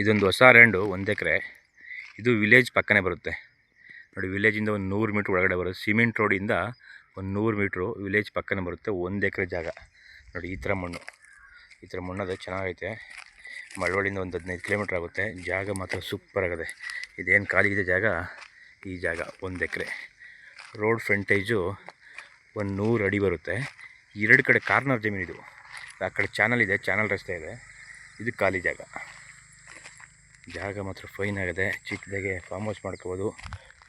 ಇದೊಂದು ಹೊಸ ಲ್ಯಾಂಡು 1 ಎಕರೆ. ಇದು ವಿಲೇಜ್ ಪಕ್ಕನೇ ಬರುತ್ತೆ ನೋಡಿ. ವಿಲೇಜಿಂದ ಒಂದು 100 ಮೀಟ್ರ್ ಒಳಗಡೆ ಬರುತ್ತೆ. ಸಿಮೆಂಟ್ ರೋಡಿಂದ ಒಂದು 100 ಮೀಟ್ರು ವಿಲೇಜ್ ಪಕ್ಕನೇ ಬರುತ್ತೆ. 1 ಎಕರೆ ಜಾಗ ನೋಡಿ. ಈ ಥರ ಮಣ್ಣು ಅದು ಚೆನ್ನಾಗೈತೆ. ಮಳವಳ್ಳಿಯಿಂದ ಒಂದು 15 ಕಿಲೋಮೀಟ್ರ್ ಆಗುತ್ತೆ. ಜಾಗ ಮಾತ್ರ ಸೂಪರ್ ಆಗಿದೆ. ಇದೇನು ಖಾಲಿ ಇದೆ ಜಾಗ, ಈ ಜಾಗ 1 ಎಕರೆ. ರೋಡ್ ಫ್ರಂಟೇಜು ಒಂದು 100 ಅಡಿ ಬರುತ್ತೆ. 2 ಕಡೆ ಕಾರ್ನರ್ ಜಮೀನಿದು. ಆ ಕಡೆ ಚಾನಲ್ ಇದೆ, ಚಾನಲ್ ರಸ್ತೆ ಇದೆ. ಇದು ಖಾಲಿ ಜಾಗ ಮಾತ್ರ ಫೈನ್ ಆಗಿದೆ. ಚಿಕ್ಕದಾಗೆ ಫಾರ್ಮ್ ಹೌಸ್ ಮಾಡ್ಕೋಬೋದು.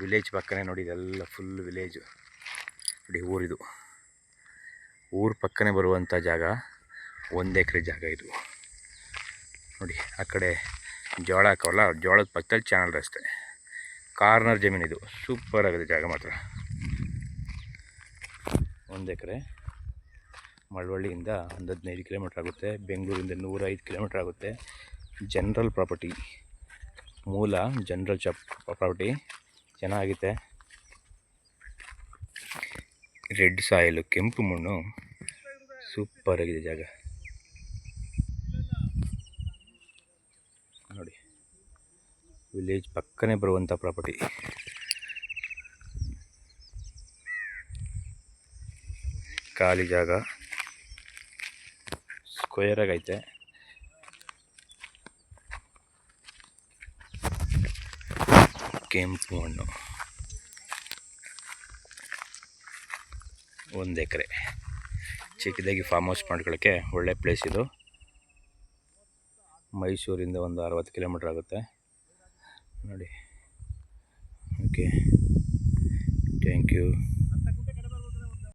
ವಿಲೇಜ್ ಪಕ್ಕನೇ ನೋಡಿ. ಇದೆಲ್ಲ ಫುಲ್ ವಿಲೇಜು ನೋಡಿ. ಊರು ಪಕ್ಕನೇ ಬರುವಂಥ ಜಾಗ 1 ಎಕರೆ ಜಾಗ ಇದು ನೋಡಿ. ಆ ಕಡೆ ಜೋಳ ಹಾಕೋಲ್ಲ, ಜೋಳದ ಪಕ್ಕದಲ್ಲಿ ಚಾನಲ್ ರಸ್ತೆ, ಕಾರ್ನರ್ ಜಮೀನಿದು. ಸೂಪರ್ ಆಗಿದೆ ಜಾಗ ಮಾತ್ರ. 1 ಎಕರೆ. ಮಳವಳ್ಳಿಯಿಂದ ಒಂದು 15 ಕಿಲೋಮೀಟ್ರ್ ಆಗುತ್ತೆ. ಬೆಂಗಳೂರಿಂದ 105 ಕಿಲೋಮೀಟ್ರ್ ಆಗುತ್ತೆ. ಜನರಲ್ ಪ್ರಾಪರ್ಟಿ, ಮೂಲ ಜನರಲ್ ಪ್ರಾಪರ್ಟಿ. ಚೆನ್ನಾಗಿದೆ. ರೆಡ್ ಸಾಯಿಲು, ಕೆಂಪು ಮಣ್ಣು, ಸೂಪರ್ ಆಗಿದೆ ಜಾಗ ನೋಡಿ. ವಿಲೇಜ್ ಪಕ್ಕನೇ ಬರುವಂಥ ಪ್ರಾಪರ್ಟಿ. ಖಾಲಿ ಜಾಗ, ಸ್ಕ್ವೇರ್ ಆಗೈತೆ. ಕೆಂಪು ಮಣ್ಣು, 1 ಎಕರೆ. ಚಿಕ್ಕದಾಗಿ ಫಾರ್ಮ್ ಹೌಸ್ ಮಾಡ್ಕೊಳ್ಳೋಕ್ಕೆ ಒಳ್ಳೆ ಪ್ಲೇಸ್ ಇದು. ಮೈಸೂರಿಂದ ಒಂದು 60 ಕಿಲೋಮೀಟ್ರ್ ಆಗುತ್ತೆ ನೋಡಿ. Okay, thank you.